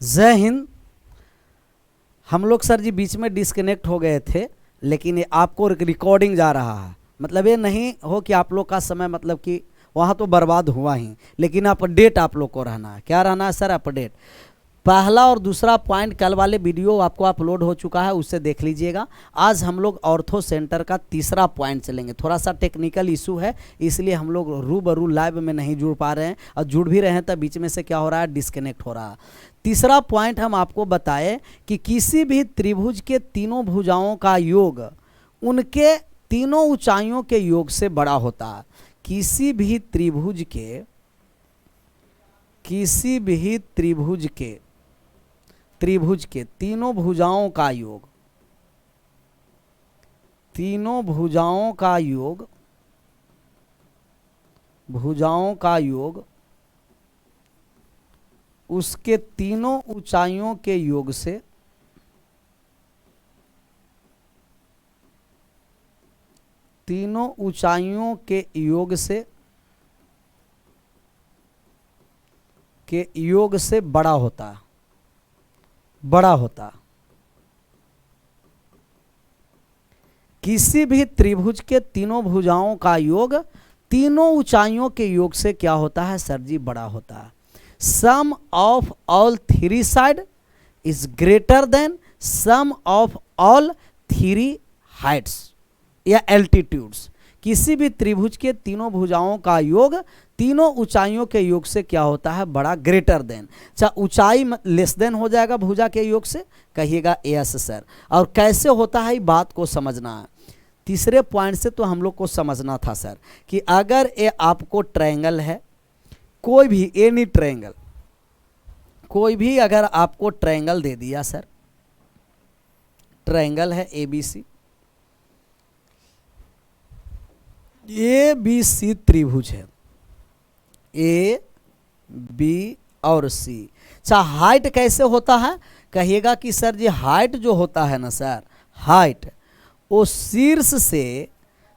जय हिंद। हम लोग सर जी बीच में डिस्कनेक्ट हो गए थे, लेकिन ये आपको रिकॉर्डिंग जा रहा है। मतलब ये नहीं हो कि आप लोग का समय मतलब कि वहाँ तो बर्बाद हुआ ही, लेकिन अपडेट आप लोग को रहना है। क्या रहना है सर? अपडेट। पहला और दूसरा पॉइंट कल वाले वीडियो आपको अपलोड हो चुका है, उससे देख लीजिएगा। आज हम लोग ऑर्थो सेंटर का तीसरा पॉइंट चलेंगे। थोड़ा सा टेक्निकल इशू है, इसलिए हम लोग रूबरू लाइव में नहीं जुड़ पा रहे हैं, और जुड़ भी रहे हैं तो बीच में से क्या हो रहा है, डिस्कनेक्ट हो रहा है। तीसरा पॉइंट हम आपको बताए कि किसी भी त्रिभुज के तीनों भुजाओं का योग उनके तीनों ऊंचाइयों के योग से बड़ा होता है। किसी भी त्रिभुज के तीनों भुजाओं का योग उसके तीनों ऊंचाइयों के योग से बड़ा होता। किसी भी त्रिभुज के तीनों भुजाओं का योग तीनों ऊंचाइयों के योग से क्या होता है सर जी? बड़ा होता है। Sum of all three side is greater than sum of all three heights या एल्टीट्यूड्स। किसी भी त्रिभुज के तीनों भुजाओं का योग तीनों ऊंचाइयों के योग से क्या होता है? बड़ा, ग्रेटर देन। अच्छा, ऊंचाई लेस देन हो जाएगा भुजा के योग से, कहिएगा यस सर। और कैसे होता है, बात को समझना है। तीसरे पॉइंट से तो हम लोग को समझना था सर कि अगर ये आपको ट्रायंगल है, कोई भी एनी ट्रायंगल, कोई भी अगर आपको ट्रायंगल दे दिया सर, ट्रायंगल है ABC, ABC त्रिभुज है, A B और C। अच्छा, हाइट कैसे होता है? कहिएगा कि सर जी हाइट जो होता है ना सर, हाइट वो शीर्ष से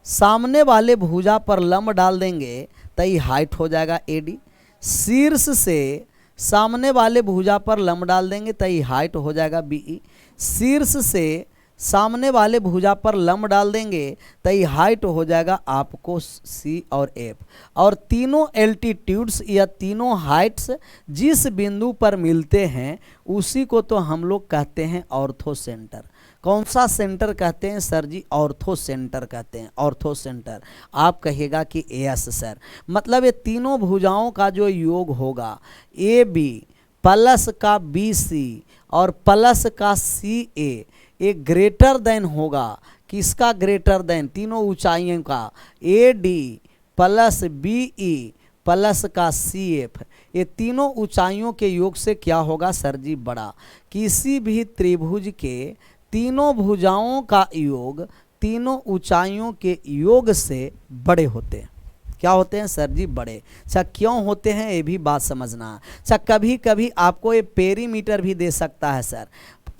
सामने वाले भुजा पर लंब डाल देंगे तो ये हाइट हो जाएगा AD। शीर्ष से सामने वाले भुजा पर लंब डाल देंगे तो ये हाइट हो जाएगा BE। शीर्ष से सामने वाले भुजा पर लंब डाल देंगे तो ये हाइट हो जाएगा आपको C और F। और तीनों एल्टीट्यूड्स या तीनों हाइट्स जिस बिंदु पर मिलते हैं उसी को तो हम लोग कहते हैं ऑर्थो सेंटर। कौन सा सेंटर कहते हैं सर जी? ऑर्थो सेंटर कहते हैं, ऑर्थो सेंटर। आप कहिएगा कि यस सर। मतलब ये तीनों भुजाओं का जो योग होगा AB प्लस का BC और प्लस का CA, ये ग्रेटर देन होगा। किसका ग्रेटर देन? तीनों ऊंचाइयों का। AD प्लस BE प्लस का CF, ये तीनों ऊंचाइयों के योग से क्या होगा सर जी? बड़ा। किसी भी त्रिभुज के तीनों भुजाओं का योग तीनों ऊंचाइयों के योग से बड़े होते हैं। क्या होते हैं सर जी? बड़े। अच्छा, क्यों होते हैं ये भी बात समझना है। अच्छा, कभी कभी आपको ये पेरीमीटर भी दे सकता है सर।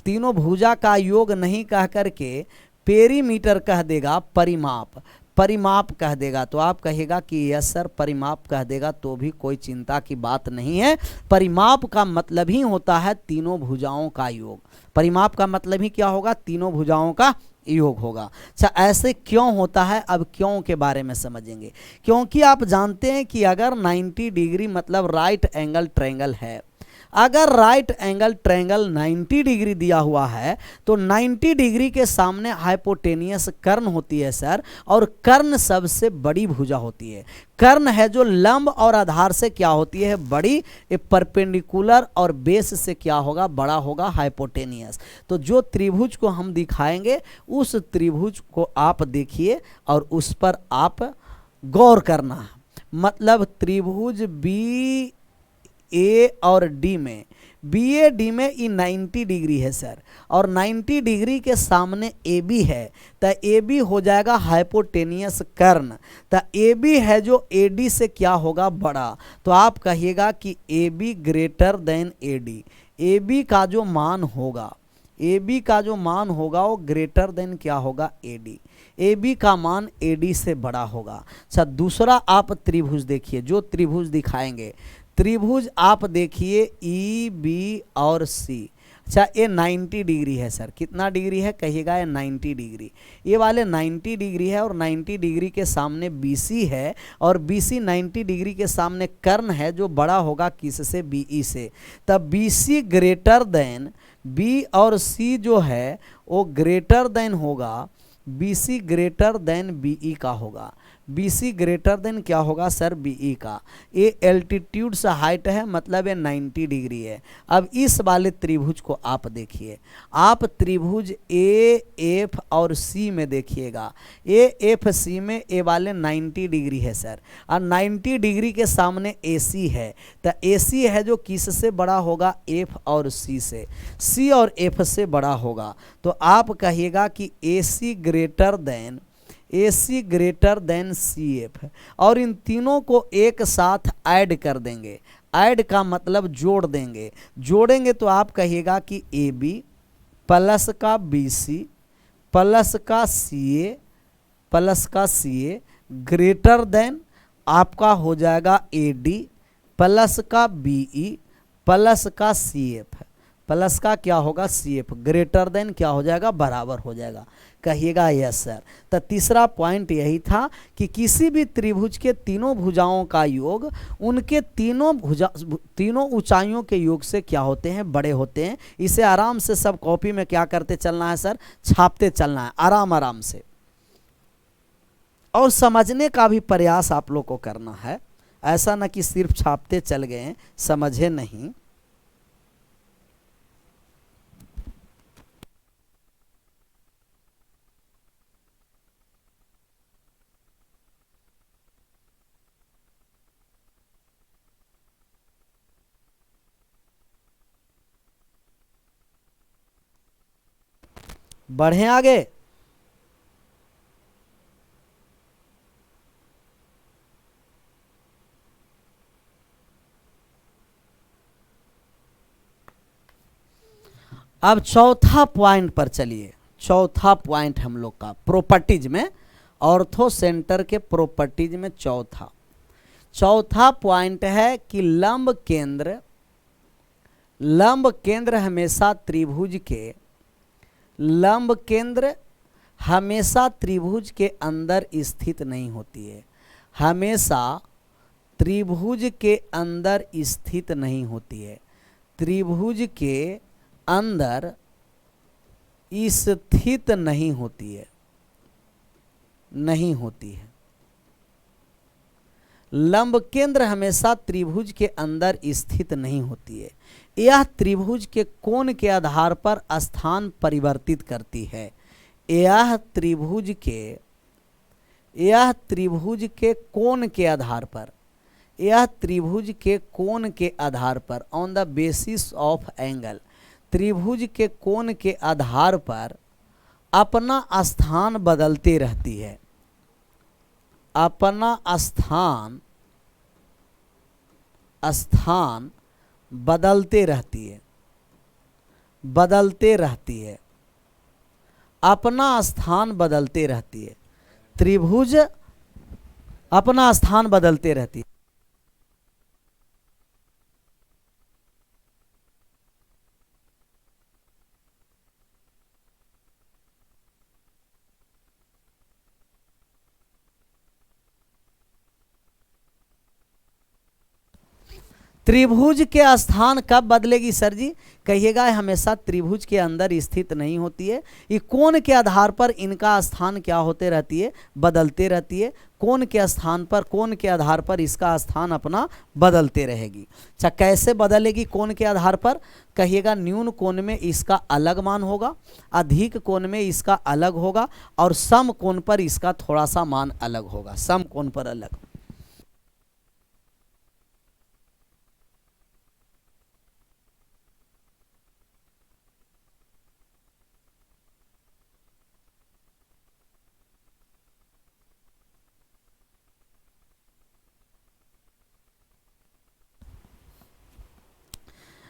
तीनों भुजा का योग नहीं कह करके पेरीमीटर कह देगा, परिमाप कह देगा, तो आप कहेगा कि यस सर परिमाप कह देगा तो भी कोई चिंता की बात नहीं है। परिमाप का मतलब ही होता है तीनों भुजाओं का योग। परिमाप का मतलब ही क्या होगा? तीनों भुजाओं का योग होगा। अच्छा, ऐसे क्यों होता है? अब क्यों के बारे में समझेंगे। क्योंकि आप जानते हैं कि अगर 90 डिग्री मतलब राइट एंगल ट्रायंगल है, अगर राइट एंगल ट्रायंगल 90 डिग्री दिया हुआ है तो 90 डिग्री के सामने हाइपोटेनियस कर्ण होती है सर, और कर्ण सबसे बड़ी भुजा होती है। कर्ण है जो लंब और आधार से क्या होती है? बड़ी। ये परपेंडिकुलर और बेस से क्या होगा? बड़ा होगा, हाइपोटेनियस। तो जो त्रिभुज को हम दिखाएंगे उस त्रिभुज को आप देखिए और उस पर आप गौर करना है। मतलब त्रिभुज BA और D में, BAD में ये 90 डिग्री है सर, और 90 डिग्री के सामने AB है तो AB हो जाएगा हाइपोटेनियस कर्ण। तो AB है जो AD से क्या होगा? बड़ा। तो आप कहिएगा कि AB greater than AD। AB का जो मान होगा, AB का जो मान होगा वो ग्रेटर देन क्या होगा? AD। AB का मान AD से बड़ा होगा। अच्छा, दूसरा आप त्रिभुज देखिए, जो त्रिभुज दिखाएंगे त्रिभुज आप देखिए ई बी और सी। अच्छा ये 90 डिग्री है सर, कितना डिग्री है कहिएगा, ये 90 डिग्री। ये वाले 90 डिग्री है और 90 डिग्री के सामने BC है और BC 90 डिग्री के सामने कर्ण है जो बड़ा होगा किससे, BE से। तब BC ग्रेटर देन B और C जो है वो ग्रेटर देन होगा, BC ग्रेटर देन BE का होगा। BC ग्रेटर देन क्या होगा सर, BE का। ये एल्टीट्यूड से हाइट है, मतलब ये 90 डिग्री है। अब इस वाले त्रिभुज को आप देखिए, आप त्रिभुज AF और C में देखिएगा, AFC में ए वाले 90 डिग्री है सर, और 90 डिग्री के सामने AC है। तो AC है जो किससे बड़ा होगा, F और C से, C और F से बड़ा होगा। तो आप कहिएगा कि AC ग्रेटर देन CF, और इन तीनों को एक साथ ऐड कर देंगे। ऐड का मतलब जोड़ देंगे, जोड़ेंगे तो आप कहिएगा कि AB प्लस का BC प्लस का CA ग्रेटर देन आपका हो जाएगा AD प्लस का BE प्लस का CF प्लस का क्या होगा, CF ग्रेटर देन क्या हो जाएगा, बराबर हो जाएगा। कहिएगा यस सर। तो तीसरा पॉइंट यही था कि किसी भी त्रिभुज के तीनों भुजाओं का योग उनके तीनों ऊंचाइयों के योग से क्या होते हैं, बड़े होते हैं। इसे आराम से सब कॉपी में क्या करते चलना है सर, छापते चलना है आराम आराम से, और समझने का भी प्रयास आप लोग को करना है। ऐसा ना कि सिर्फ छापते चल गए समझे नहीं। बढ़े आगे। अब चौथा पॉइंट पर चलिए। चौथा पॉइंट हम लोग का प्रॉपर्टीज में, ऑर्थो सेंटर के प्रॉपर्टीज में चौथा पॉइंट है कि लंब केंद्र हमेशा त्रिभुज के अंदर स्थित नहीं होती है। हमेशा त्रिभुज के अंदर स्थित नहीं होती है। त्रिभुज के अंदर स्थित नहीं होती है। लंब केंद्र हमेशा त्रिभुज के अंदर स्थित नहीं होती है। यह त्रिभुज के कोण के आधार पर स्थान परिवर्तित करती है। यह त्रिभुज के कोण के आधार पर on the basis of angle, त्रिभुज के कोण के आधार पर अपना स्थान बदलती रहती है। अपना स्थान बदलते रहती है। अपना स्थान बदलते रहती है। त्रिभुज अपना स्थान बदलते रहती है। त्रिभुज के स्थान कब बदलेगी सर जी, कहिएगा हमेशा त्रिभुज के अंदर स्थित नहीं होती है। ये कोण के आधार पर इनका स्थान क्या होते रहती है, बदलते रहती है। कोण के आधार पर इसका स्थान अपना बदलते रहेगी। अच्छा कैसे बदलेगी कोण के आधार पर, कहिएगा न्यून कोण में इसका अलग मान होगा, अधिक कोण में इसका अलग होगा, और सम कोण पर इसका थोड़ा सा मान अलग होगा। सम कोण पर अलग।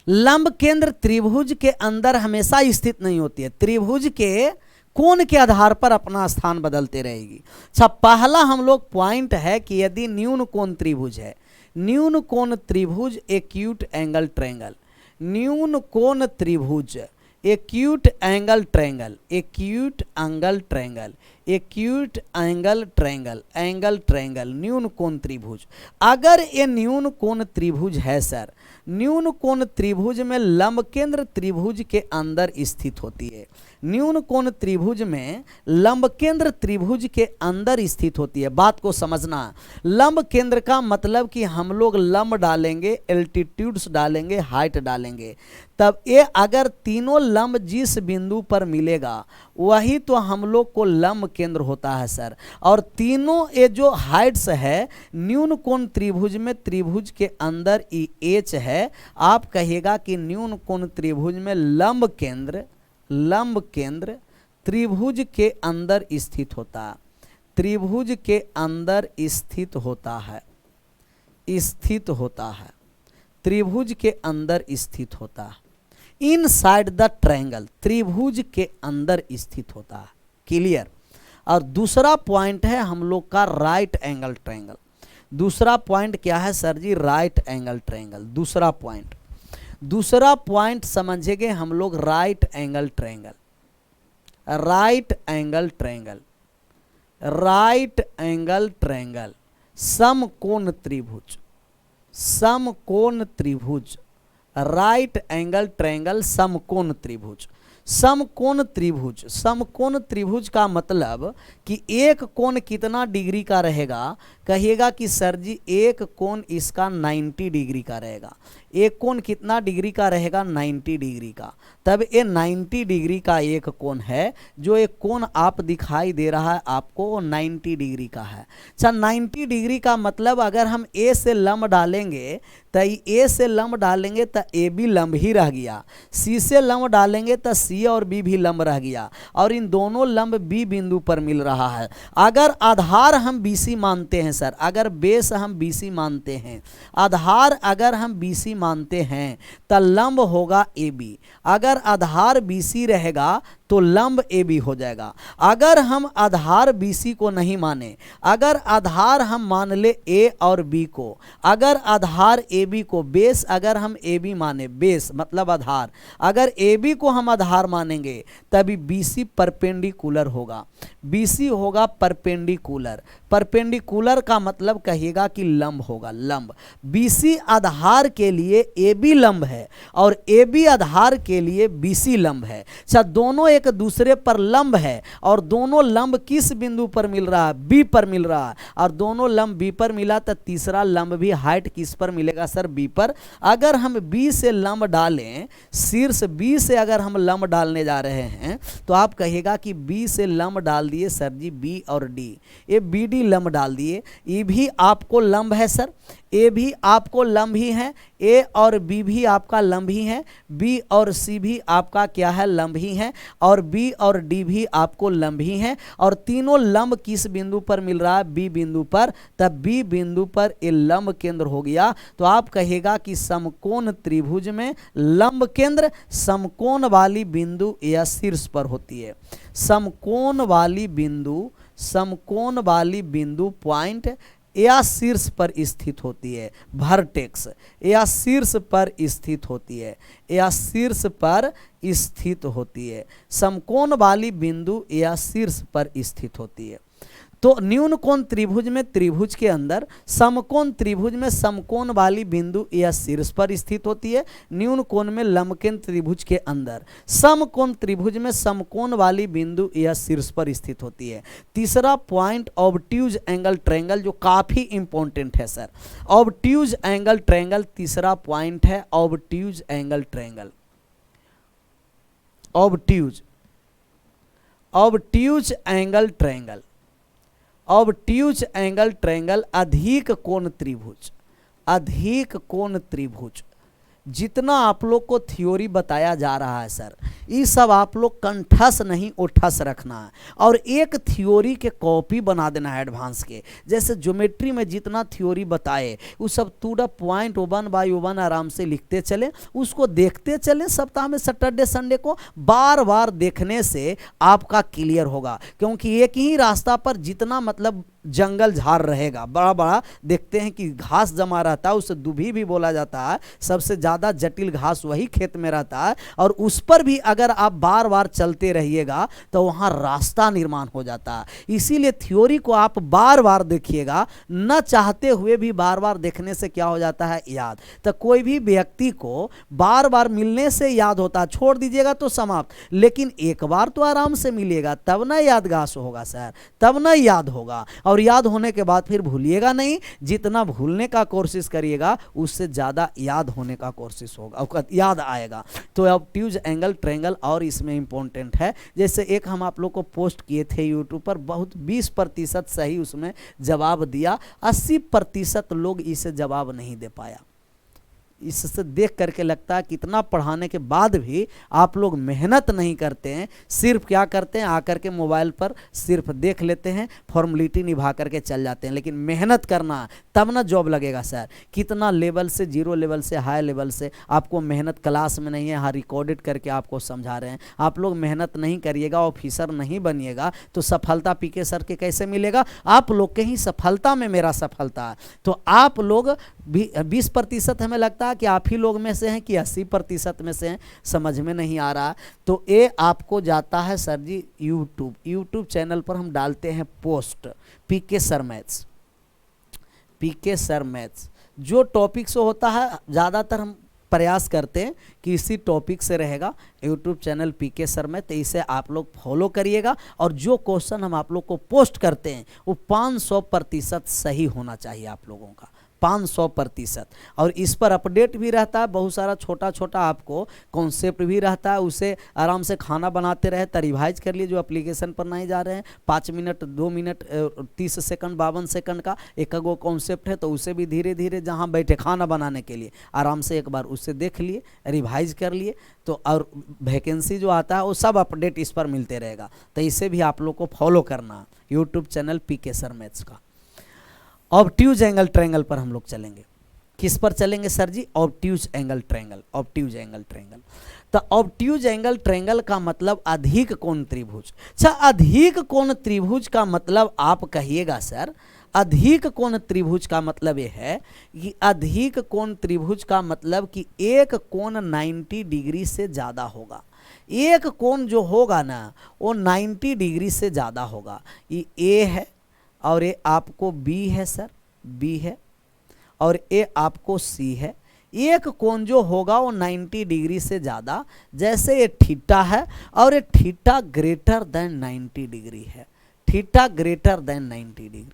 लंब केंद्र त्रिभुज के अंदर हमेशा स्थित नहीं होती है। त्रिभुज के कोण के आधार पर अपना स्थान बदलते रहेगी। अच्छा पहला हम लोग पॉइंट है कि यदि न्यून कोण त्रिभुज है, न्यून कोण त्रिभुज एक्यूट एंगल ट्रायंगल, न्यून कोण त्रिभुज acute angle triangle, acute angle triangle, acute angle triangle, angle triangle, न्यून कोण त्रिभुज। अगर ये न्यून कोण त्रिभुज है सर, न्यून कोण त्रिभुज में लंब केंद्र त्रिभुज के अंदर स्थित होती है, न्यून कोण त्रिभुज में लंब केंद्र त्रिभुज के अंदर स्थित होती है। बात को समझना, लंब केंद्र का मतलब कि हम लोग लंब डालेंगे, एल्टीट्यूड्स डालेंगे, हाइट डालेंगे, तब ये अगर तीनों लंब जिस बिंदु पर मिलेगा वही तो हम लोग को लंब केंद्र होता है सर। और तीनों ये जो हाइट्स है न्यून कोण त्रिभुज में, त्रिभुज के अंदर एच है, आप कहिएगा कि न्यून कोण त्रिभुज में लंब केंद्र, लंब केंद्र त्रिभुज के अंदर स्थित होता है, त्रिभुज के अंदर स्थित होता है, स्थित होता है, त्रिभुज के अंदर स्थित होता है, इनसाइड द ट्रायंगल, त्रिभुज के अंदर स्थित होता है। क्लियर। और दूसरा पॉइंट है हम लोग का राइट एंगल ट्रायंगल। दूसरा पॉइंट क्या है सर जी? Right angle triangle. दूसरा पॉइंट, दूसरा पॉइंट समझेंगे हम लोग right angle triangle, right angle triangle, right angle triangle, समकोण त्रिभुज, समकोण त्रिभुज, राइट एंगल ट्रायंगल, समकोण त्रिभुज। समकोण त्रिभुज, समकोण त्रिभुज का मतलब कि एक कोण कितना डिग्री का रहेगा? कहिएगा कि सर जी एक कोण इसका 90 डिग्री का रहेगा। एक कोण कितना डिग्री का रहेगा? 90 डिग्री का। तब ये 90 डिग्री का एक कोण है, जो एक कोण आप दिखाई दे रहा है आपको वो 90 डिग्री का है। अच्छा, 90 डिग्री का मतलब अगर हम ए से लंब डालेंगे तो ए से लंब डालेंगे तो ए भी लंब ही रह गया, सी से लंब डालेंगे तो सी और बी भी लंब रह गया, और इन दोनों लंब बी बिंदु पर मिल रहा है। अगर आधार हम बीसी मानते हैं सर, अगर बेस हम बीसी मानते हैं, आधार अगर हम बीसी मानते हैं तो लंब होगा ए बी। अगर आधार बीसी रहेगा तो लंब ए बी हो जाएगा। अगर हम आधार बीसी को नहीं माने, अगर आधार हम मान ले ए और बी को, अगर आधार ए बी को, बेस अगर हम ए बी माने, बेस मतलब आधार, अगर ए बी को हम आधार मानेंगे तभी बीसी परपेंडिकुलर होगा, बीसी होगा परपेंडिकुलर। परपेंडिकुलर का मतलब कहिएगा कि लंब होगा, लंब। बीसी आधार के लिए ए बी लंब है और ए बी आधार के लिए बीसी लंब है। अच्छा, दोनों एक दूसरे पर लंब है और दोनों लंब किस बिंदु पर मिल रहा है? बी पर मिल रहा है। और दोनों लंब बी पर मिला तो तीसरा लंब भी हाइट किस पर मिलेगा सर? बी पर। अगर हम बी से लंब डालें, शीर्ष बी से अगर हम लंब डालने जा रहे हैं तो आप कहिएगा कि बी से लंब डाल दिए सर जी बी और डी, ये बी डी लंब डाल दिए, ये भी आपको लंब है सर, ए भी आपको लंब ही है, ए और बी भी आपका लंब ही है, बी और सी भी आपका क्या है? लंब ही है, और बी और डी भी आपको लंब ही है। और तीनों लंब किस बिंदु पर मिल रहा है? बी बिंदु पर। तब बी बिंदु पर ये लंब केंद्र हो गया। तो आप कहेगा कि समकोण त्रिभुज में लंब केंद्र समकोण वाली बिंदु या शीर्ष पर होती है। समकोण वाली बिंदु, समकोण वाली बिंदु पॉइंट या शीर्ष पर स्थित होती है, वर्टेक्स या शीर्ष पर स्थित होती है, या शीर्ष पर स्थित होती है। समकोण वाली बिंदु या शीर्ष पर स्थित होती है। तो न्यून कोण त्रिभुज में, त्रिभुज के अंदर, समकोण त्रिभुज में समकोण वाली बिंदु या शीर्ष पर स्थित होती है। न्यून कोण में लंबकेंद्र त्रिभुज के अंदर, समकोण त्रिभुज में समकोण वाली बिंदु या शीर्ष पर स्थित होती है। तीसरा पॉइंट ऑब्ट्यूज एंगल ट्रायंगल, जो काफी इंपॉर्टेंट है सर। ऑब्ट्यूज एंगल ट्रायंगल तीसरा पॉइंट है, obtuse angle triangle. Obtuse, obtuse angle triangle, obtuse angle triangle अधिक कोण त्रिभुज, अधिक कोण त्रिभुज। जितना आप लोग को थ्योरी बताया जा रहा है सर, ये सब आप लोग कंठस नहीं उठस रखना है, और एक थ्योरी के कॉपी बना देना है एडवांस के। जैसे ज्योमेट्री में जितना थ्योरी बताए वो सब टू पॉइंट 1 बाय 1 आराम से लिखते चले, उसको देखते चले। सप्ताह में सैटरडे संडे को बार बार देखने से आपका क्लियर होगा, क्योंकि एक ही रास्ता पर जितना मतलब जंगल झाड़ रहेगा, बड़ा बड़ा देखते हैं कि घास जमा रहता है, उसे दुभी भी बोला जाता है। सबसे ज़्यादा जटिल घास वही खेत में रहता है, और उस पर भी अगर आप बार बार चलते रहिएगा तो वहाँ रास्ता निर्माण हो जाता है। इसीलिए थ्योरी को आप बार बार देखिएगा, न चाहते हुए भी बार बार देखने से क्या हो जाता है, याद। तो कोई भी व्यक्ति को बार बार मिलने से याद होता है, छोड़ दीजिएगा तो समाप्त, लेकिन एक बार तो आराम से मिलेगा तब ना यादगार होगा सर, तब ना याद होगा, और याद होने के बाद फिर भूलिएगा नहीं। जितना भूलने का कोशिश करिएगा उससे ज़्यादा याद होने का कोशिश होगा, याद आएगा। तो अब ट्यूज एंगल ट्रायंगल और इसमें इंपॉर्टेंट है। जैसे एक हम आप लोग को पोस्ट किए थे यूट्यूब पर, बहुत 20% सही उसमें जवाब दिया, 80% लोग इसे जवाब नहीं दे पाया। इससे देख करके लगता है कितना पढ़ाने के बाद भी आप लोग मेहनत नहीं करते हैं, सिर्फ क्या करते हैं, आकर के मोबाइल पर सिर्फ देख लेते हैं, फॉर्मेलिटी निभा करके चल जाते हैं। लेकिन मेहनत करना तब ना जॉब लगेगा सर। कितना लेवल से, 0 लेवल से हाई लेवल से आपको मेहनत क्लास में नहीं है, हाँ रिकॉर्डेड करके आपको समझा रहे हैं। आप लोग मेहनत नहीं करिएगा, ऑफिसर नहीं बनिएगा तो सफलता पीके सर के कैसे मिलेगा? आप लोग के ही सफलता में मेरा सफलता है। तो आप लोग 20% हमें लगता है कि आप ही लोग में से हैं कि 80% में से हैं, समझ में नहीं आ रहा। तो ये आपको जाता है सर जी यूट्यूब चैनल पर हम डालते हैं post, PK sir maths, PK sir maths. जो टॉपिक से होता है ज़्यादातर हम प्रयास करते हैं कि इसी टॉपिक से रहेगा यूट्यूब चैनल पीके सर में, तो इसे आप लोग फॉलो करिएगा। और जो क्वेश्चन हम आप लोग को पोस्ट करते हैं वो 500% सही होना चाहिए आप लोगों का, 500%। और इस पर अपडेट भी रहता है, बहुत सारा छोटा छोटा आपको कॉन्सेप्ट भी रहता है, उसे आराम से खाना बनाते रहे तो रिवाइज कर लिए। जो एप्लीकेशन पर नहीं जा रहे हैं, 5 मिनट 2 मिनट 30 सेकंड 52 सेकंड का एक गो कॉन्सेप्ट है, तो उसे भी धीरे धीरे जहां बैठे खाना बनाने के लिए आराम से एक बार उसे देख लिए, रिवाइज कर लिए, तो और वैकेंसी जो आता है वो सब अपडेट इस पर मिलते रहेगा। तो इसे भी आप लोग को फॉलो करना, YouTube channel PK sir maths का। ऑब्ट्यूज एंगल ट्रायंगल पर हम लोग चलेंगे। किस पर चलेंगे सर जी? Obtuse angle triangle, obtuse angle triangle. तो ऑब्ट्यूज एंगल ट्रायंगल का मतलब अधिक कोण त्रिभुज। अच्छा, अधिक कोण त्रिभुज का मतलब आप कहिएगा सर, अधिक कोण त्रिभुज का मतलब ये है कि अधिक कोण त्रिभुज का मतलब कि एक कोण 90 डिग्री से ज़्यादा होगा। एक कोण जो होगा ना वो 90 डिग्री से ज़्यादा होगा। ये ए है और ये आपको बी है सर, बी है, और ये आपको सी है। एक कोण जो होगा वो 90 डिग्री से ज़्यादा, जैसे ये थीटा है और ये थीटा ग्रेटर देन 90 डिग्री है, theta greater than 90 degree.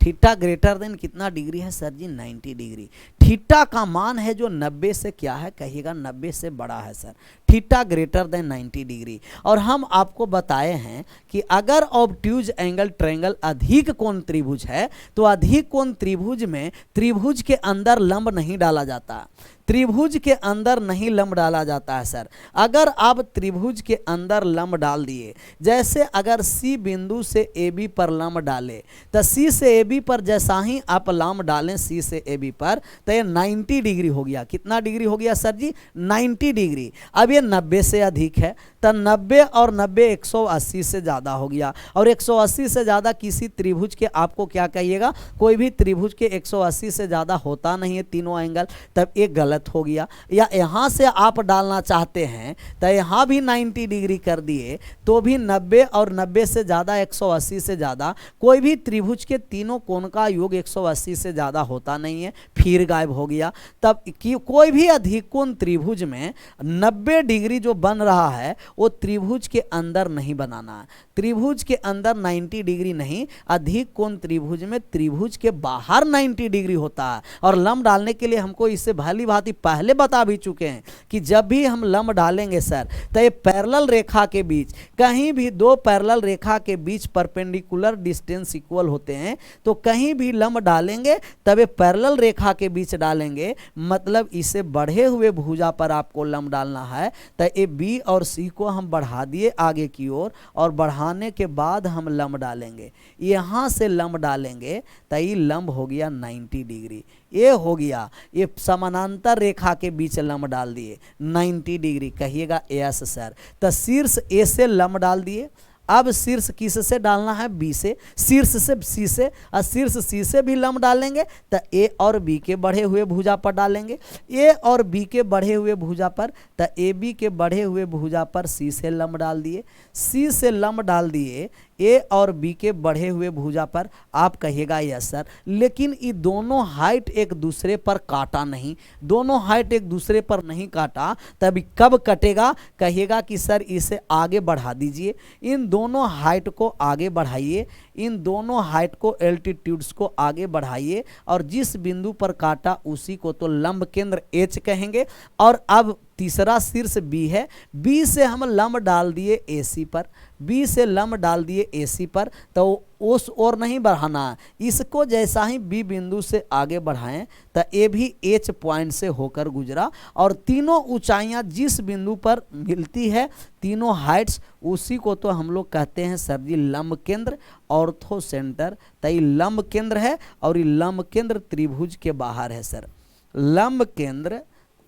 Theta greater than कितना डिग्री है सर जी? 90 डिग्री। थीटा का मान है जो 90 से क्या है कहिएगा? 90 से बड़ा है sir, theta greater than 90 degree. और हम आपको बताए हैं कि अगर ऑब्ट्यूज एंगल ट्रायंगल अधिक कोण त्रिभुज है तो अधिक कोण त्रिभुज में त्रिभुज के अंदर लंब नहीं डाला जाता, त्रिभुज के अंदर नहीं लंब डाला जाता है सर। अगर आप त्रिभुज के अंदर लंब डाल दिए, जैसे अगर सी बिंदु से ए बी पर लंब डाले, तो सी से ए बी पर जैसा ही आप लंब डालें सी से ए बी पर, तो ये 90 डिग्री हो गया। कितना डिग्री हो गया सर जी? 90 डिग्री। अब ये 90 से अधिक है तो 90 और 90 180 से ज़्यादा हो गया, और 180 से ज़्यादा किसी त्रिभुज के आपको क्या कहिएगा? कोई भी त्रिभुज के 180 से ज़्यादा होता नहीं है तीनों एंगल, तब एक गलत हो गया। या यहाँ से आप डालना चाहते हैं तो यहाँ भी 90 डिग्री कर दिए तो भी 90 और 90 से ज़्यादा 180 से ज़्यादा, कोई भी त्रिभुज के तीनों कोण का योग 180 से ज़्यादा होता नहीं है, फिर गायब हो गया। तब कोई भी अधिक कोण त्रिभुज में 90 डिग्री जो बन रहा है वो त्रिभुज के अंदर नहीं बनाना है, त्रिभुज के अंदर 90 डिग्री नहीं, अधिक कोण त्रिभुज में त्रिभुज के बाहर 90 डिग्री होता है। और लंब डालने के लिए हमको इससे भली भांति पहले बता भी चुके हैं कि जब भी हम लंब डालेंगे सर तो ये पैरेलल रेखा के बीच, कहीं भी दो पैरेलल रेखा के बीच परपेंडिकुलर डिस्टेंस इक्वल होते हैं, तो कहीं भी लंब डालेंगे तब ये पैरेलल रेखा के बीच डालेंगे, मतलब इसे बढ़े हुए भुजा पर आपको लंब डालना है। तो ये बी और सी को हम बढ़ा दिए आगे की ओर, और बढ़ाने के बाद हम लंब डालेंगे, यहाँ से लंब डालेंगे तो ये लंब हो गया 90 डिग्री। ये हो गया, ये समानांतर रेखा के बीच लंब डाल दिए 90 डिग्री, कहिएगा यस सर। तो शीर्ष ए से लंब डाल दिए अब शीर्ष किस से डालना है, बी से, शीर्ष से सी से, और शीर्ष सी से भी लंब डालेंगे तो ए और बी के बढ़े हुए भुजा पर डालेंगे, ए और बी के बढ़े हुए भुजा पर, तो ए बी के बढ़े हुए भुजा पर सी से लंब डाल दिए, सी से लंब डाल दिए ए और बी के बढ़े हुए भुजा पर। आप कहिएगा यस सर, लेकिन ये दोनों हाइट एक दूसरे पर काटा नहीं, दोनों हाइट एक दूसरे पर नहीं काटा, तभी कब कटेगा, कहिएगा कि सर इसे आगे बढ़ा दीजिए, इन दोनों हाइट को आगे बढ़ाइए, इन दोनों हाइट को एल्टीट्यूड्स को आगे बढ़ाइए, और जिस बिंदु पर काटा उसी को तो लंब केंद्र एच कहेंगे। और अब तीसरा शीर्ष बी है, बी से हम लंब डाल दिए ए सी पर, बी से लंब डाल दिए ए सी पर, तो उस ओर नहीं बढ़ाना, इसको जैसा ही बी बिंदु से आगे बढ़ाएं तो ए भी एच पॉइंट से होकर गुजरा, और तीनों ऊंचाइयां जिस बिंदु पर मिलती है, तीनों हाइट्स, उसी को तो हम लोग कहते हैं सर जी लंब केंद्र, ऑर्थो सेंटर। तो ये लंब केंद्र है, और ये लंब केंद्र त्रिभुज के बाहर है सर, लंब केंद्र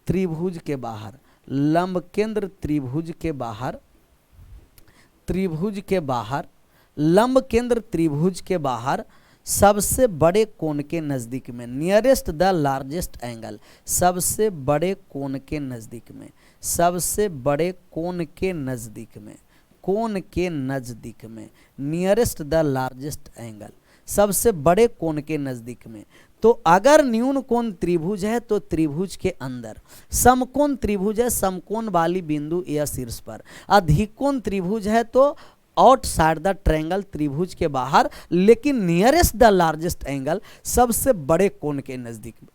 त्रिभुज के बाहर, लंब केंद्र त्रिभुज के बाहर, त्रिभुज के बाहर, लंब केंद्र त्रिभुज के बाहर सबसे बड़े कोण के नज़दीक में, नियरेस्ट द लार्जेस्ट एंगल, सबसे बड़े कोण के नज़दीक में, सबसे बड़े कोण के नज़दीक में, कोण के नज़दीक में, नियरेस्ट द लार्जेस्ट एंगल, सबसे बड़े कोण के नज़दीक में। तो अगर न्यून कोण त्रिभुज है तो त्रिभुज के अंदर, समकोण त्रिभुज है समकोण वाली बिंदु या शीर्ष पर, अधिक कोण त्रिभुज है तो आउटसाइड द ट्रायंगल त्रिभुज के बाहर, लेकिन नियरेस्ट द लार्जेस्ट एंगल, सबसे बड़े कोण के नज़दीक में।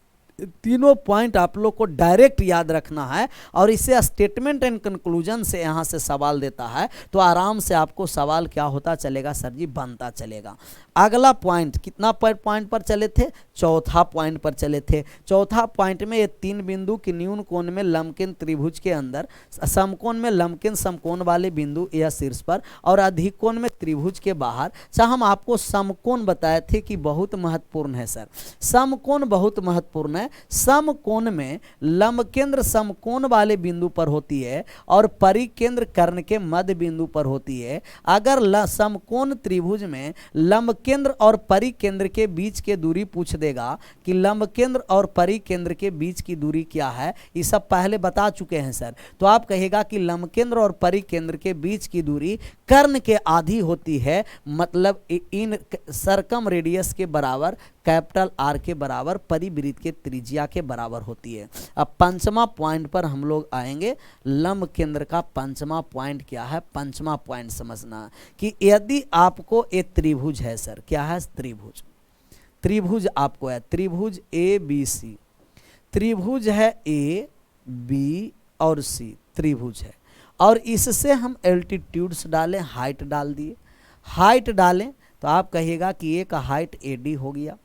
तीनों पॉइंट आप लोग को डायरेक्ट याद रखना है, और इसे स्टेटमेंट एंड कंक्लूजन से यहाँ से सवाल देता है, तो आराम से आपको सवाल क्या होता चलेगा सर जी, बनता चलेगा। अगला पॉइंट, कितना पॉइंट पर चले थे, चौथा पॉइंट पर चले थे। चौथा पॉइंट में ये तीन बिंदु की न्यून कोण में लंबकेंद्र त्रिभुज के अंदर, समकोण में लंबकेंद्र समकोण वाले बिंदु या शीर्ष पर, और अधिक कोण में त्रिभुज के बाहर। चाहे हम आपको समकोण बताए थे कि बहुत महत्वपूर्ण है सर, समकोण बहुत महत्वपूर्ण है। समकोण में लंबकेंद्र समकोण वाले बिंदु पर होती है, और परिकेंद्र कर्ण के मध्य बिंदु पर होती है। अगर समकोण त्रिभुज में लंबकेंद्र और परिकेंद्र के बीच के दूरी पूछ देगा कि लंबकेंद्र और परिकेंद्र के बीच की दूरी क्या है, ये सब पहले बता चुके हैं सर, तो आप कहिएगा कि लंबकेंद्र और परिकेंद्र के बीच की दूरी कर्ण के आधी होती है, मतलब इन सरकम रेडियस के बराबर, कैपिटल आर के बराबर, परिवृत्त के त्रिज्या के बराबर होती है। अब पंचमा पॉइंट पर हम लोग आएंगे। लंब केंद्र का पंचमा पॉइंट क्या है, पंचमा पॉइंट समझना है कि यदि आपको एक त्रिभुज है सर, क्या है, त्रिभुज, त्रिभुज आपको है, त्रिभुज ए बी सी, त्रिभुज है ए बी और सी त्रिभुज है, और इससे हम एल्टीट्यूड्स डालें, हाइट डाल दिए, हाइट डालें तो आप कहिएगा कि एक हाइट ए डी हो गया,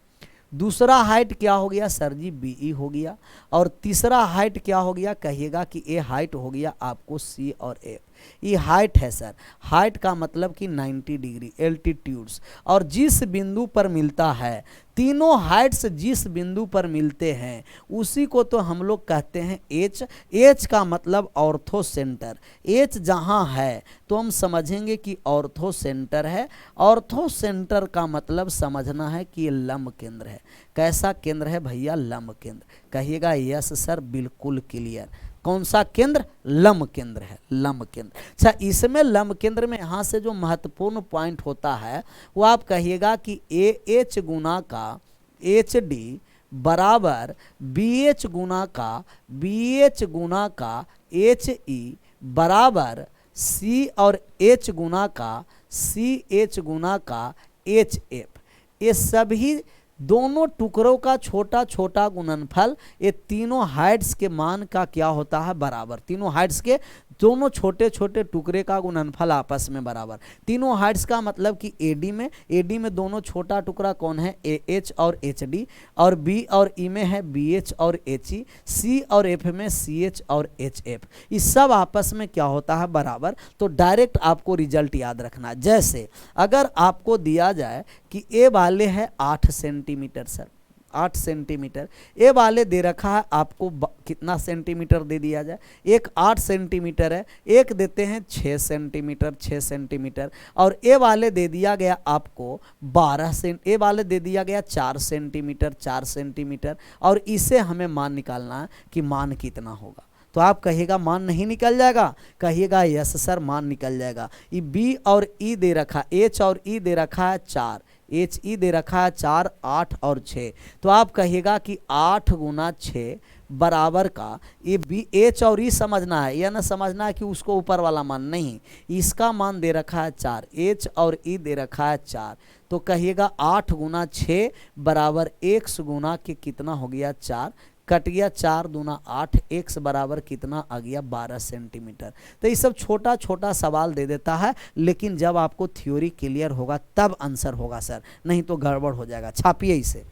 दूसरा हाइट क्या हो गया सर जी, बी ई हो गया, और तीसरा हाइट क्या हो गया, कहिएगा कि ए हाइट हो गया आपको सी और एफ। ये हाइट है सर, हाइट का मतलब कि 90 डिग्री एल्टीट्यूड्स, और जिस बिंदु पर मिलता है, तीनों हाइट्स जिस बिंदु पर मिलते हैं उसी को तो हम लोग कहते हैं एच। एच का मतलब ऑर्थो सेंटर, एच जहाँ है तो हम समझेंगे कि ऑर्थो सेंटर है। ऑर्थो सेंटर का मतलब समझना है कि ये लंब केंद्र है। कैसा केंद्र है भैया, लंब केंद्र। कहिएगा यस सर, बिल्कुल क्लियर। कौन सा केंद्र, लंब केंद्र है, लंब केंद्र। अच्छा, इसमें लंब केंद्र में यहाँ से जो महत्वपूर्ण पॉइंट होता है वो आप कहिएगा कि ए एच गुना का एच डी बराबर बी एच गुना का बी एच गुना का एच ई बराबर सी और एच गुना का सी एच गुना का एच एफ। ये सभी दोनों टुकड़ों का छोटा छोटा गुणनफल, ये तीनों हाइट्स के मान का क्या होता है, बराबर। तीनों हाइट्स के दोनों छोटे छोटे टुकड़े का गुणनफल आपस में बराबर। तीनों हाइट्स का मतलब कि एडी में दोनों छोटा टुकड़ा कौन है, ए एच और एच डी, और बी और ई में है बी एच और एच ई, सी और एफ में सी एच और एच एफ। इस सब आपस में क्या होता है, बराबर। तो डायरेक्ट आपको रिजल्ट याद रखना। जैसे अगर आपको दिया जाए कि ए वाले है 8 सेंटीमीटर सर, 8 सेंटीमीटर। ए वाले दे रखा है आपको कितना सेंटीमीटर दे दिया जाए, एक 8 सेंटीमीटर है, एक देते हैं 6 सेंटीमीटर 6 सेंटीमीटर, और ए वाले दे दिया गया आपको 12 सेंट, ए वाले दे दिया गया 4 सेंटीमीटर 4 सेंटीमीटर, और इसे हमें मान निकालना है कि मान कितना होगा। तो आप कहिएगा मान नहीं निकल जाएगा, कहिएगा यस सर मान निकल जाएगा। ये बी और ई दे रखा, एच और ई दे रखा है 4, एच ई दे रखा है 4, 8 और 6, तो आप कहिएगा कि 8 गुना 6 बराबर का, ये बी एच और ई समझना है, यह ना समझना है कि उसको ऊपर वाला मान, नहीं, इसका मान दे रखा है 4, एच और ई दे रखा है 4, तो कहिएगा 8 गुना 6 बराबर x गुना के कितना हो गया 4, कट गया 4 दूना 8, x बराबर कितना आ गया 12 सेंटीमीटर। तो ये सब छोटा छोटा सवाल दे देता है, लेकिन जब आपको थ्योरी क्लियर होगा तब आंसर होगा सर, नहीं तो गड़बड़ हो जाएगा। छापिए इसे।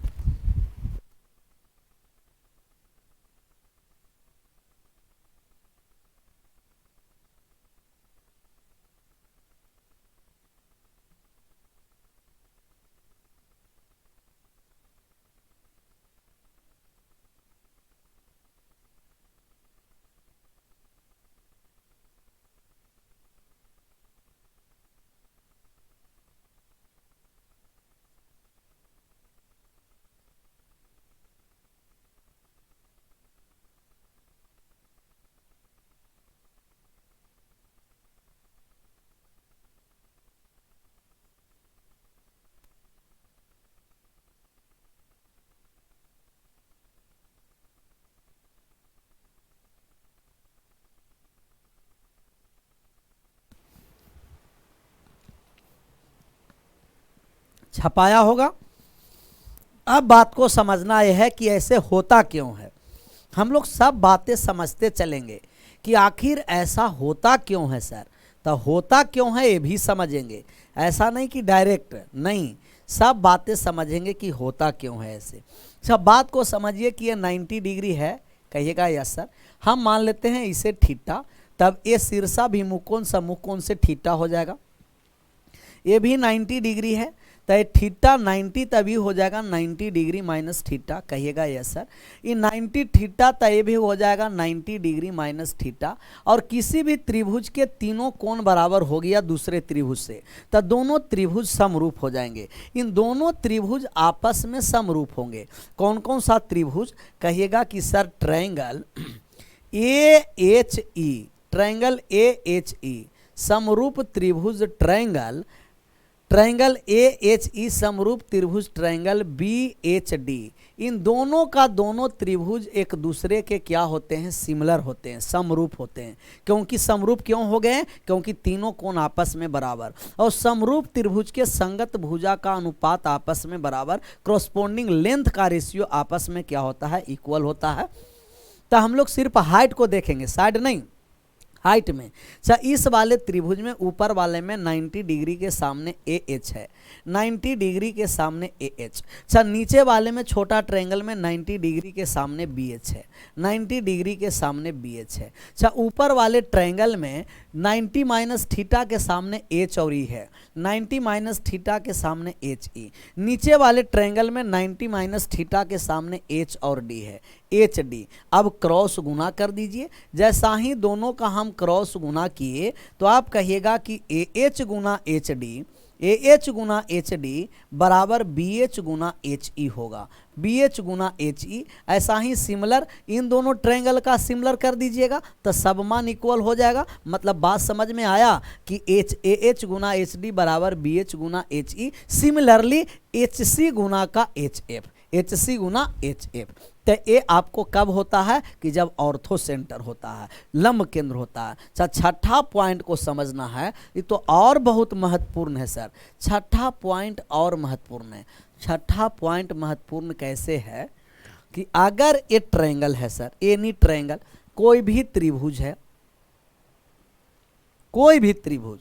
छपाया होगा। अब बात को समझना यह है कि ऐसे होता क्यों है। हम लोग सब बातें समझते चलेंगे कि आखिर ऐसा होता क्यों है सर, तो होता क्यों है ये भी समझेंगे, ऐसा नहीं कि डायरेक्ट नहीं, सब बातें समझेंगे कि होता क्यों है ऐसे। सब बात को समझिए कि ये 90 डिग्री है, कहिएगा यस सर। हम मान लेते हैं इसे थीटा, तब ये शीर्षाभिमुख सम्मुख से थीटा हो जाएगा। ये भी 90 डिग्री है, तो ये थीटा 90 तभी हो जाएगा 90 डिग्री माइनस थीटा, कहिएगा यस सर। ये 90 थीटा तय भी हो जाएगा 90 डिग्री माइनस थीटा, और किसी भी त्रिभुज के तीनों कोण बराबर हो गया दूसरे त्रिभुज से, तो दोनों त्रिभुज समरूप हो जाएंगे। इन दोनों त्रिभुज आपस में समरूप होंगे। कौन कौन सा त्रिभुज, कहिएगा कि sir triangle A H E, triangle A H E समरूप त्रिभुज triangle, triangle A H E समरूप त्रिभुज ट्रायंगल बी एच डी, इन दोनों का दोनों त्रिभुज एक दूसरे के क्या होते हैं, सिमिलर होते हैं, समरूप होते हैं। क्योंकि समरूप क्यों हो गए, क्योंकि तीनों कोण आपस में बराबर, और समरूप त्रिभुज के संगत भुजा का अनुपात आपस में बराबर, क्रॉसपोंडिंग लेंथ का रेशियो आपस में क्या होता है, इक्वल होता है। तो हम लोग सिर्फ हाइट को देखेंगे, साइड नहीं, हाइट में। अच्छा, इस वाले त्रिभुज में ऊपर वाले में 90 डिग्री के सामने ए एच है, 90 डिग्री के सामने ए एच। अच्छा, नीचे वाले में छोटा ट्रायंगल में 90 डिग्री के सामने बी एच है, 90 डिग्री के सामने बी एच है। अच्छा, ऊपर वाले ट्रायंगल में 90 माइनस थीटा के सामने एच और ई है, 90 माइनस थीटा के सामने एच ई। नीचे वाले ट्रायंगल में 90 माइनस थीटा के सामने एच और डी है, एच डी। अब क्रॉस गुना कर दीजिए, जैसा ही दोनों का हम क्रॉस गुना किए तो आप कहिएगा कि ए एच गुना एच डी, ए एच गुना एच डी बराबर बी एच गुना एच ई होगा, बी एच गुना एच ई। ऐसा ही सिमिलर इन दोनों ट्रायंगल का सिमिलर कर दीजिएगा तो सब मान इक्वल हो जाएगा। मतलब बात समझ में आया कि एच ए एच गुना एच डी बराबर बी एच गुना H E, similarly H C गुना का एच एफ, एच सी गुना एच एफ। तो ये आपको कब होता है कि जब ऑर्थो सेंटर होता है, लंब केंद्र होता है। अच्छा, छठा पॉइंट को समझना है, ये तो और बहुत महत्वपूर्ण है सर, छठा पॉइंट और महत्वपूर्ण है। छठा पॉइंट महत्वपूर्ण कैसे है कि अगर ये ट्रायंगल है सर, एनी ट्रायंगल, कोई भी त्रिभुज है, कोई भी त्रिभुज,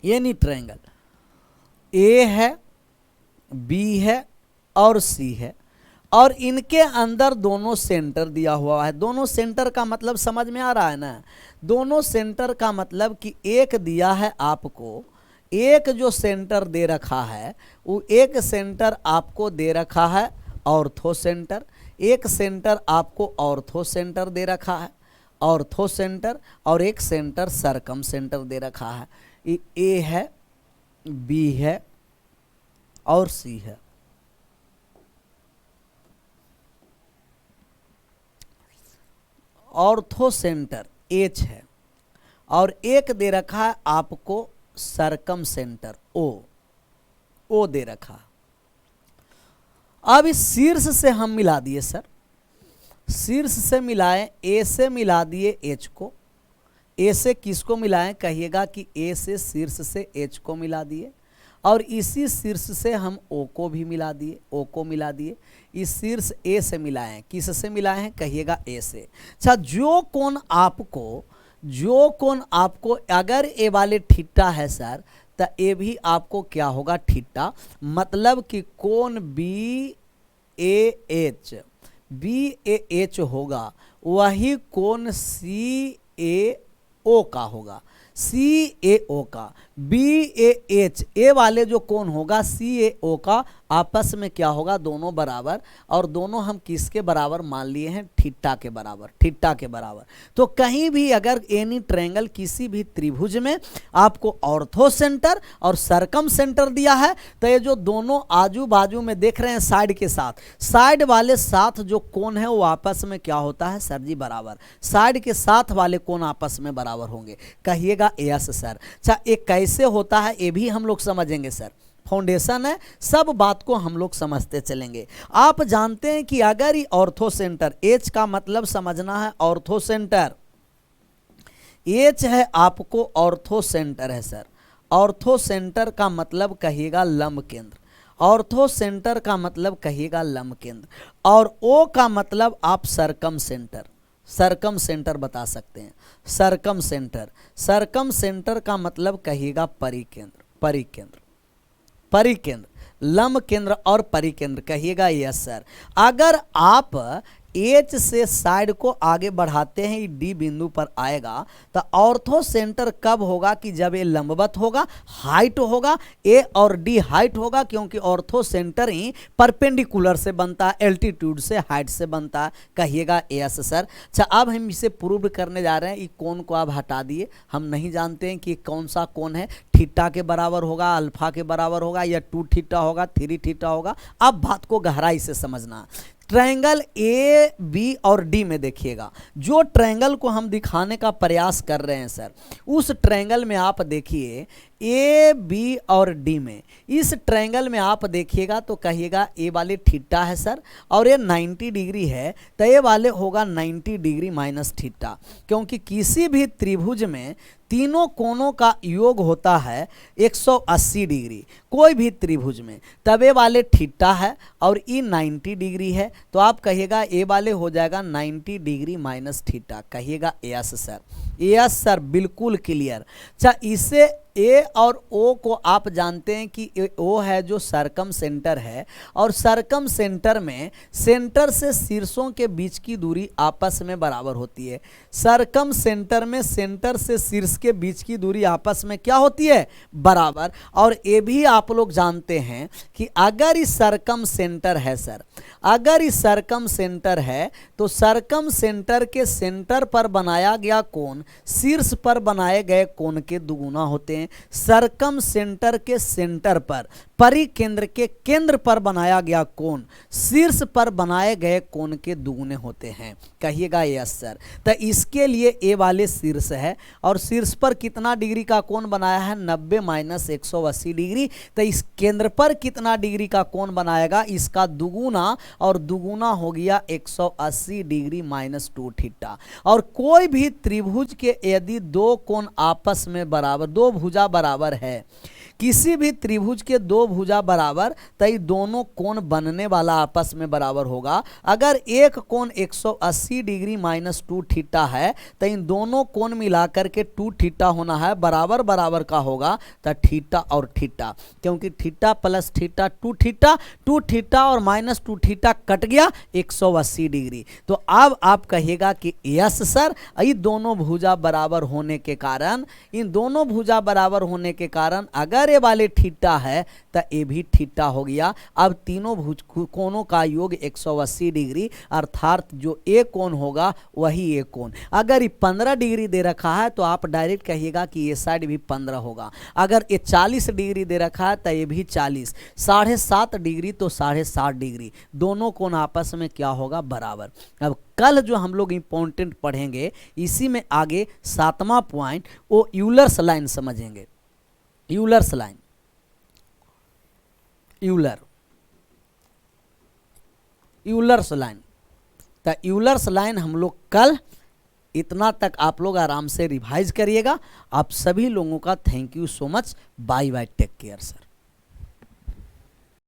एनी ट्रायंगल, ए है, बी है और सी है, और इनके अंदर दोनों सेंटर दिया हुआ है। दोनों सेंटर का मतलब समझ में आ रहा है ना, दोनों सेंटर का मतलब कि एक दिया है आपको, एक जो सेंटर दे रखा है वो एक सेंटर आपको दे रखा है, ऑर्थो सेंटर, एक सेंटर आपको ऑर्थो सेंटर दे रखा है, ऑर्थो सेंटर, और एक सेंटर सरकम सेंटर दे रखा है। ए है, बी है और सी है। ऑर्थो सेंटर एच है और एक दे रखा है आपको सरकम सेंटर ओ दे रखा है। अब इस शीर्ष से हम मिला दिए सर, शीर्ष से मिलाएं, ए से मिला दिए एच को, ए से किसको मिलाएं, कहिएगा कि ए से शीर्ष से एच को मिला दिए, और इसी शीर्ष से हम ओ को भी मिला दिए, ओ को मिला दिए। इस शीर्ष ए से मिलाएं, किस से मिलाए हैं, कहिएगा ए से। अच्छा, जो कोण आपको अगर ए वाले थीटा है सर, तो ए भी आपको क्या होगा, थीटा। मतलब कि कोण बी ए एच होगा, वही कोण सी ए ओ का होगा, सी ए ओ का। बी ए एच, ए वाले जो कोण होगा सी ए ओ का, आपस में क्या होगा, दोनों बराबर, और दोनों हम किसके बराबर मान लिए हैं, थीटा के बराबर, थीटा के बराबर। तो कहीं भी अगर एनी ट्रायंगल, किसी भी त्रिभुज में आपको ऑर्थो सेंटर और सरकम सेंटर दिया है, तो ये जो दोनों आजू बाजू में देख रहे हैं साइड के साथ, साइड वाले साथ जो कोण है वो आपस में क्या होता है सर जी, बराबर। साइड के साथ वाले कोण आपस में बराबर होंगे, कहिएगा यस सर। अच्छा, एक कैसे होता है ये भी हम लोग समझेंगे सर, फाउंडेशन है, सब बात को हम लोग समझते चलेंगे। आप जानते हैं कि अगर ये ऑर्थो सेंटर, एच का मतलब समझना है ऑर्थो सेंटर, एच है आपको ऑर्थो सेंटर है सर। ऑर्थो सेंटर का मतलब कहिएगा लंब केंद्र, ऑर्थो सेंटर का मतलब कहिएगा लंब केंद्र, और ओ का मतलब आप सरकम सेंटर, सरकम सेंटर बता सकते हैं, सरकम सेंटर। सरकम सेंटर का मतलब कहिएगा परिकेंद्र, परिकेंद्र, परिकेंद्र, लंब केंद्र और परिकेंद्र, कहिएगा यस सर। अगर आप एच से साइड को आगे बढ़ाते हैं, डी बिंदु पर आएगा, तो ऑर्थो सेंटर कब होगा कि जब ये लंबवत होगा, हाइट होगा, ए और डी हाइट होगा, क्योंकि ऑर्थो सेंटर ही परपेंडिकुलर से बनता है, एल्टीट्यूड से, हाइट से बनता है, कहिएगा यस सर। अच्छा, अब हम इसे प्रूव करने जा रहे हैं। ये कोण को आप हटा दिए, हम नहीं जानते हैं कि कौन सा कोण है, थीटा के बराबर होगा, अल्फा के बराबर होगा, या 2 थीटा होगा, 3 थीटा होगा। अब बात को गहराई से समझना। ट्रायंगल ए बी और डी में देखिएगा, जो ट्रायंगल को हम दिखाने का प्रयास कर रहे हैं सर, उस ट्रायंगल में आप देखिए ए बी और डी में, इस ट्रायंगल में आप देखिएगा तो कहिएगा ए वाले थीटा है सर, और ये 90 डिग्री है, तो ये वाले होगा 90 डिग्री माइनस थीटा, क्योंकि किसी भी त्रिभुज में तीनों कोणों का योग होता है 180 डिग्री, कोई भी त्रिभुज में, तब ए वाले थीटा है और ई 90 डिग्री है, तो आप कहिएगा ए वाले हो जाएगा 90 डिग्री माइनस थीटा, कहिएगा यस सर। यस सर, बिल्कुल क्लियर। अच्छा, इसे ए और ओ को आप जानते हैं कि ओ है जो सरकम सेंटर है, और सरकम सेंटर में सेंटर से शीर्षों के बीच की दूरी आपस में बराबर होती है। सरकम सेंटर में सेंटर से शीर्ष के बीच की दूरी आपस में क्या होती है, बराबर। और ये भी आप लोग जानते हैं कि अगर इस सरकम सेंटर है सर, अगर इस सरकम सेंटर है, तो सरकम सेंटर के सेंटर पर बनाया गया कोण शीर्ष पर बनाए गए कोण के दुगुना होते हैं। सरकम सेंटर के सेंटर पर, परिकेंद्र के केंद्र पर बनाया गया कोण शीर्ष पर बनाए गए कोण के दुगुने होते हैं, कहिएगा यस सर। तो इसके लिए ए वाले शीर्ष है, और शीर्ष पर कितना डिग्री का कोण बनाया है, 90 माइनस 180 डिग्री। तो इस केंद्र पर कितना डिग्री का कोण बनाएगा, इसका दुगुना, और दुगुना हो गया 180 डिग्री माइनस 2 थीटा। और कोई भी त्रिभुज के यदि दो कोण आपस में बराबर, दो भुजा बराबर है, किसी भी त्रिभुज के दो भुजा बराबर, तो ये दोनों कोण बनने वाला आपस में बराबर होगा। अगर एक कोण 180 डिग्री माइनस 2 थीटा है, तो इन दोनों कोण मिलाकर के 2 थीटा होना है, बराबर बराबर का होगा, तो थीटा और थीटा, क्योंकि theta plus theta 2 theta, 2 theta और माइनस 2 थीटा कट गया 180 डिग्री। तो अब आप कहिएगा कि यस सर, ये दोनों भुजा बराबर होने के कारण, इन दोनों भुजा बराबर होने के कारण अगर अगर ये वाले थीटा है तो ये भी थीटा हो गया। अब तीनों भुज कोणों का योग 180 डिग्री, अर्थात जो ए कोण होगा वही ए कोण। अगर ये 15 डिग्री दे रखा है तो आप डायरेक्ट कहिएगा कि ये साइड भी 15 होगा। अगर ये 40 डिग्री दे रखा है तो ये भी 40, 7.5 डिग्री तो 7.5 डिग्री, दोनों कोण आपस में क्या होगा, बराबर। अब कल जो हम लोग इंपॉर्टेंट पढ़ेंगे इसी में आगे 7वां पॉइंट वो यूलर्स लाइन समझेंगे। यूलर्स लाइन, यूलर्स लाइन, तो यूलर्स लाइन हम लोग कल, इतना तक आप लोग आराम से रिवाइज करिएगा। आप सभी लोगों का thank you so much. Bye bye, take care sir.